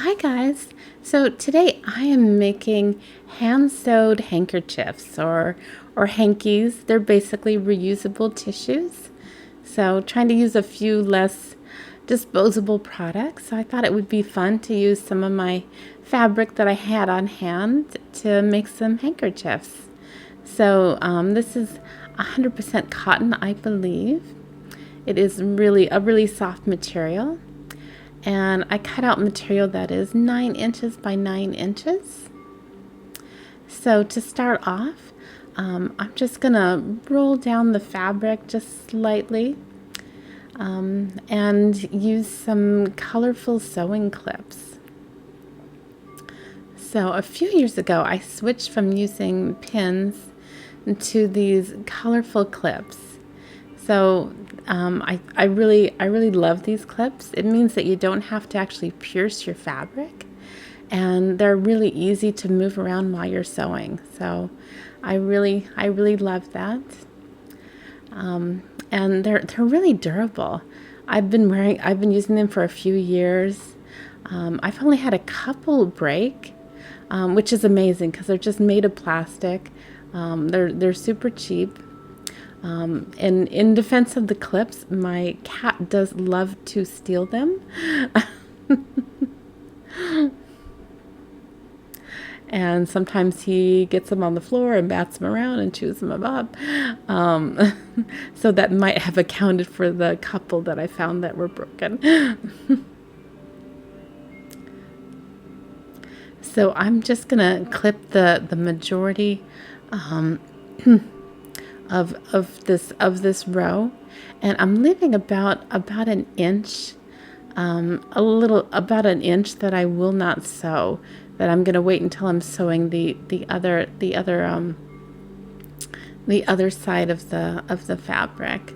Hi guys! So today I am making hand-sewed handkerchiefs or hankies. They're basically reusable tissues. So trying to use a few less disposable products. So I thought it would be fun to use some of my fabric that I had on hand to make some handkerchiefs. So this is 100% cotton, I believe. It is really a really soft material. And I cut out material that is 9 inches by 9 inches. So to start off, I'm just gonna roll down the fabric just slightly and use some colorful sewing clips. So a few years ago, I switched from using pins to these colorful clips. So I really love these clips. It means that you don't have to actually pierce your fabric, and they're really easy to move around while you're sewing. So I really love that. And they're really durable. I've been using them for a few years. I've only had a couple break, which is amazing because they're just made of plastic. They're super cheap. And in defense of the clips, my cat does love to steal them. And sometimes he gets them on the floor and bats them around and chews them up. So that might have accounted for the couple that I found that were broken. So I'm just gonna clip the majority of this row, and I'm leaving about an inch, about an inch that I will not sew. That I'm gonna wait until I'm sewing the other side of the fabric.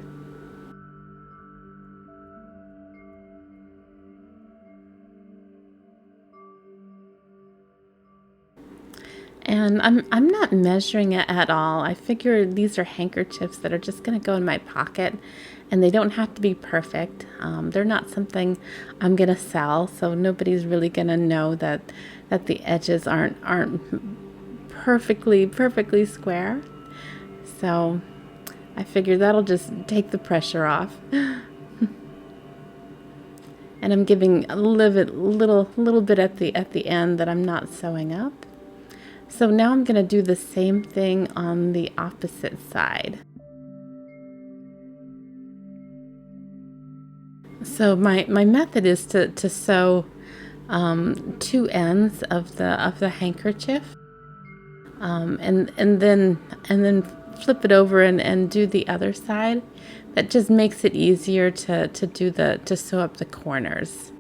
And I'm not measuring it at all. I figure these are handkerchiefs that are just going to go in my pocket, and they don't have to be perfect. They're not something I'm going to sell, so nobody's really going to know that the edges aren't perfectly square. So I figure that'll just take the pressure off. And I'm giving a little bit at the end that I'm not sewing up. So now I'm going to do the same thing on the opposite side. So my method is to sew two ends of the handkerchief, and then flip it over and do the other side. That just makes it easier to sew up the corners.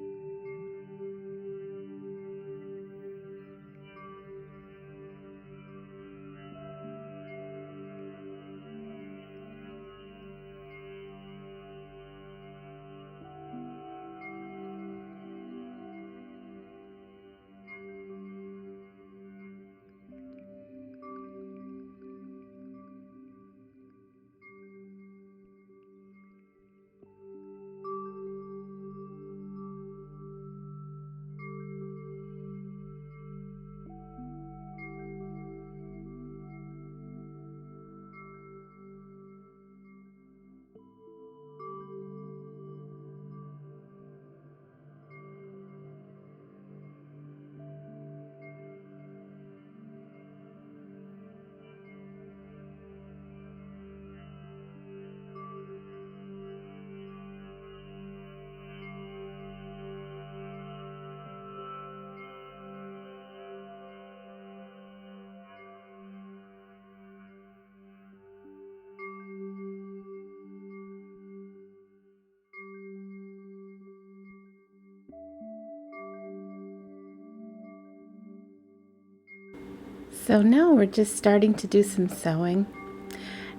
So now we're just starting to do some sewing,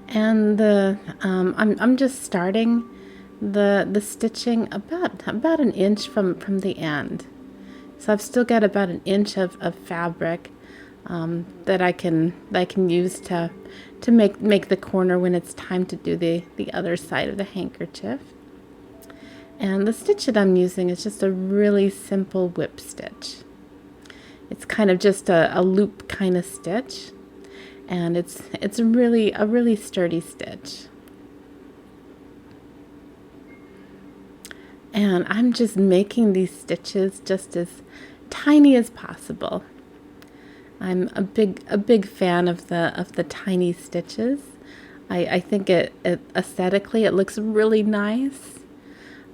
and I'm just starting the stitching about an inch from the end. So I've still got about an inch of fabric that I can use to make the corner when it's time to do the other side of the handkerchief. And the stitch that I'm using is just a really simple whip stitch. It's kind of just a loop kind of stitch, and it's really a really sturdy stitch. And I'm just making these stitches just as tiny as possible. I'm a big fan of the tiny stitches. I think it aesthetically it looks really nice,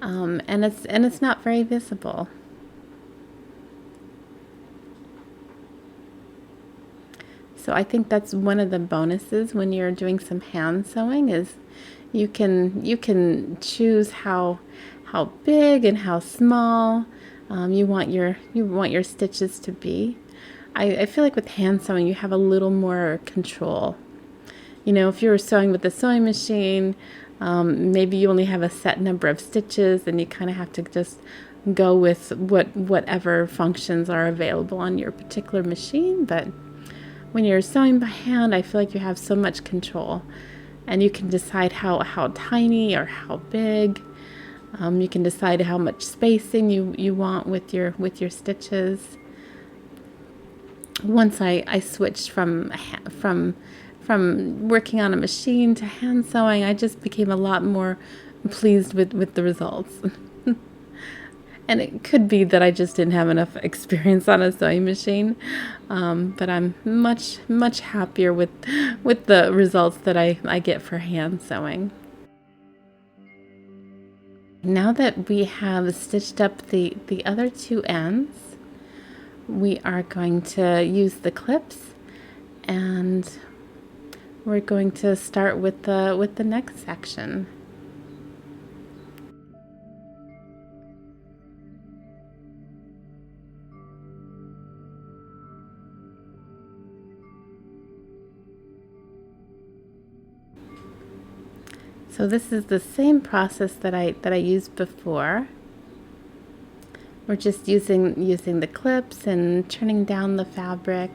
and it's not very visible. So I think that's one of the bonuses when you're doing some hand sewing is you can choose how big and how small you want your stitches to be. I feel like with hand sewing you have a little more control. You know, if you were sewing with a sewing machine, maybe you only have a set number of stitches and you kind of have to just go with whatever functions are available on your particular machine. But when you're sewing by hand, I feel like you have so much control, and you can decide how tiny or how big. You can decide how much spacing you want with your stitches. Once I switched from working on a machine to hand sewing, I just became a lot more pleased with the results. And it could be that I just didn't have enough experience on a sewing machine, but I'm much happier with the results that I get for hand sewing. Now that we have stitched up the other two ends, we are going to use the clips, and we're going to start with the next section. So this is the same process that I used before. We're just using the clips and turning down the fabric.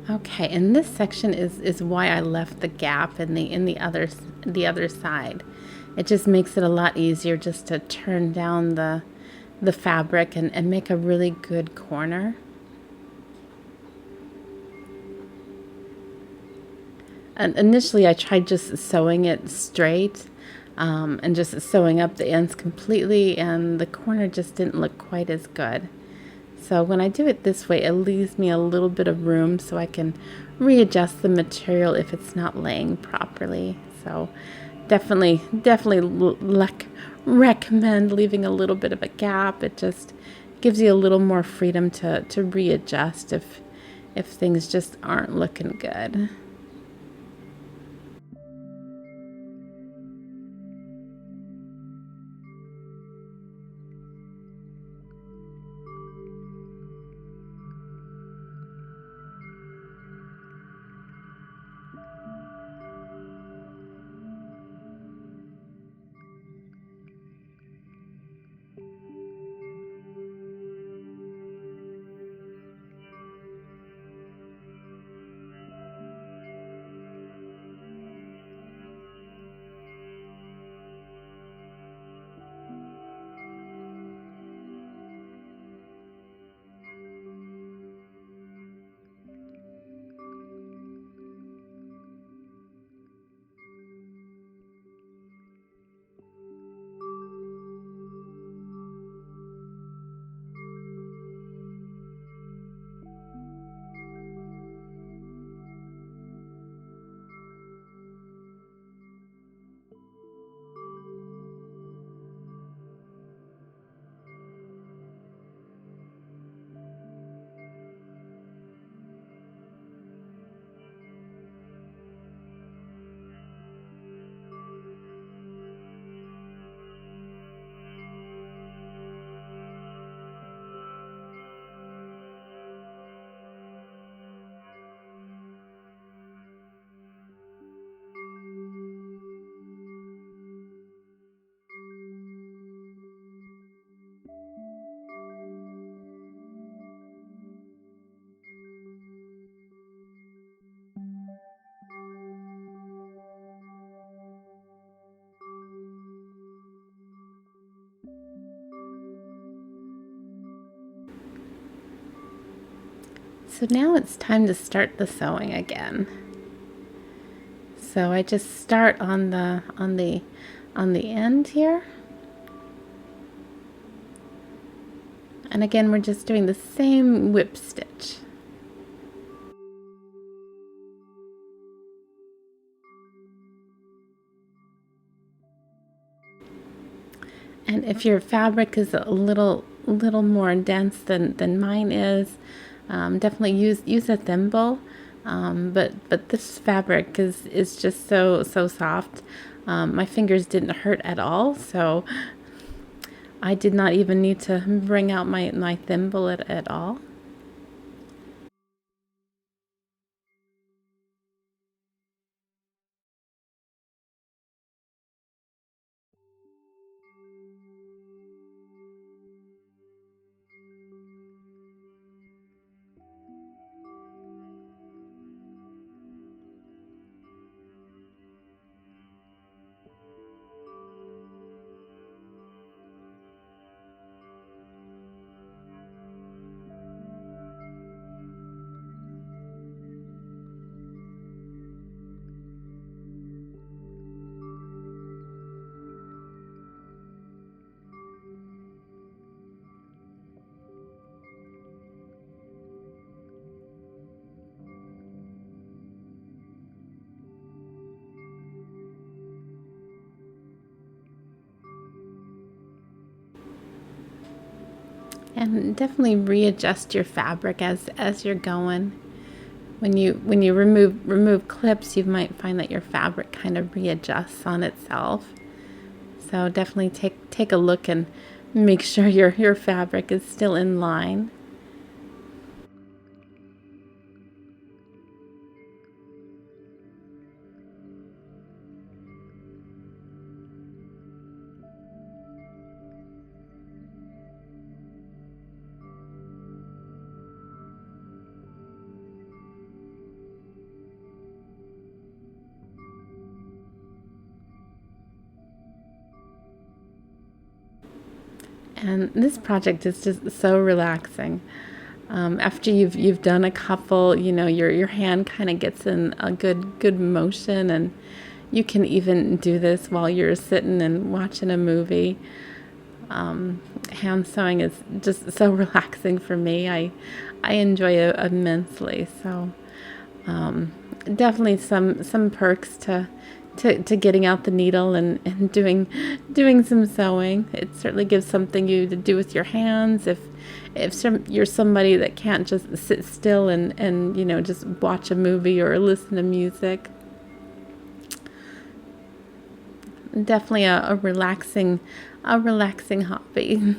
Okay, and this section is why I left the gap in the other side. It just makes it a lot easier just to turn down the fabric and make a really good corner. And initially I tried just sewing it straight and just sewing up the ends completely, and the corner just didn't look quite as good. So when I do it this way, it leaves me a little bit of room so I can readjust the material if it's not laying properly. So definitely recommend leaving a little bit of a gap. It just gives you a little more freedom to readjust if things just aren't looking good. So now it's time to start the sewing again. So I just start on the end here. And again, we're just doing the same whip stitch. And if your fabric is a little more dense than mine is, definitely use a thimble. But this fabric is just so soft. My fingers didn't hurt at all, so I did not even need to bring out my thimble at all. And definitely readjust your fabric as you're going. When you remove clips, you might find that your fabric kind of readjusts on itself. So definitely take a look and make sure your fabric is still in line. And this project is just so relaxing. After you've done a couple, your hand kind of gets in a good motion, and you can even do this while you're sitting and watching a movie. Hand sewing is just so relaxing for me. I enjoy it immensely. So definitely some perks to getting out the needle and doing some sewing. It certainly gives something you to do with your hands. If you're somebody that can't just sit still and just watch a movie or listen to music. Definitely a relaxing hobby.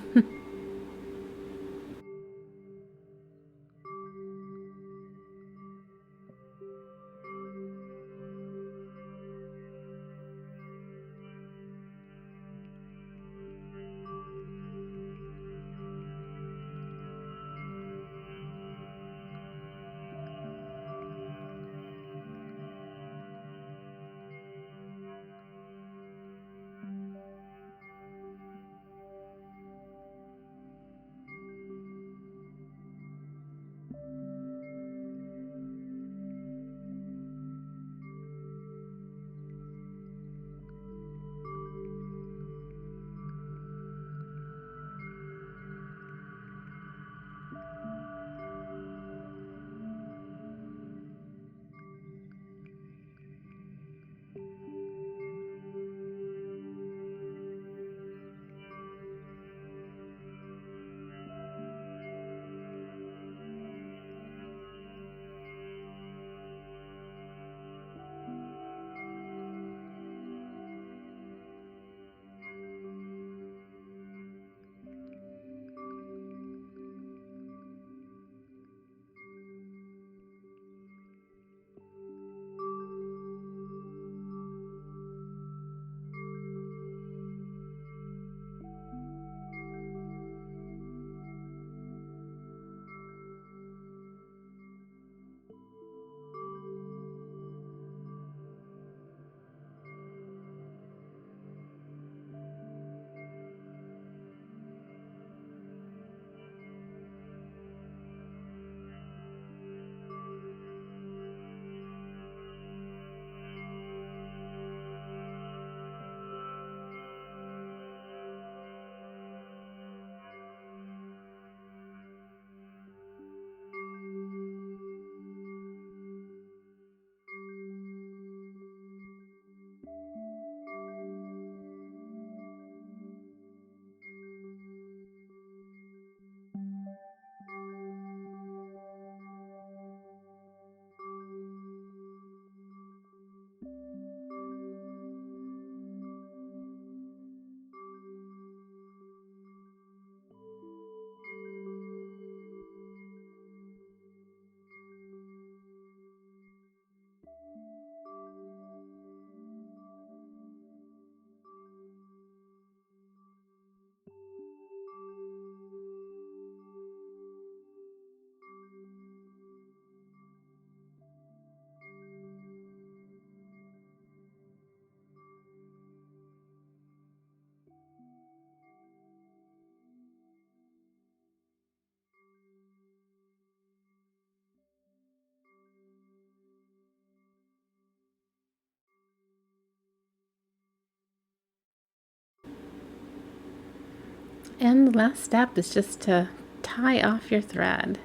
And the last step is just to tie off your thread.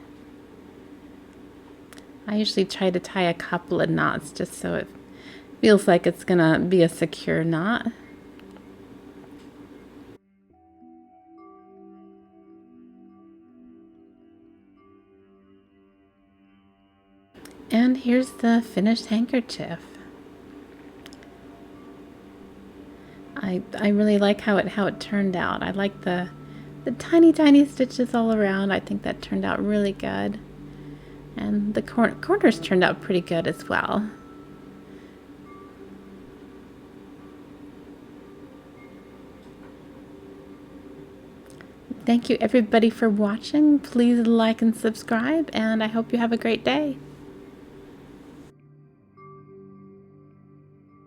I usually try to tie a couple of knots just so it feels like it's gonna be a secure knot. And here's the finished handkerchief. I really like how it turned out. I like the tiny stitches all around. I think that turned out really good. And the corners turned out pretty good as well. Thank you everybody for watching. Please like and subscribe, and I hope you have a great day.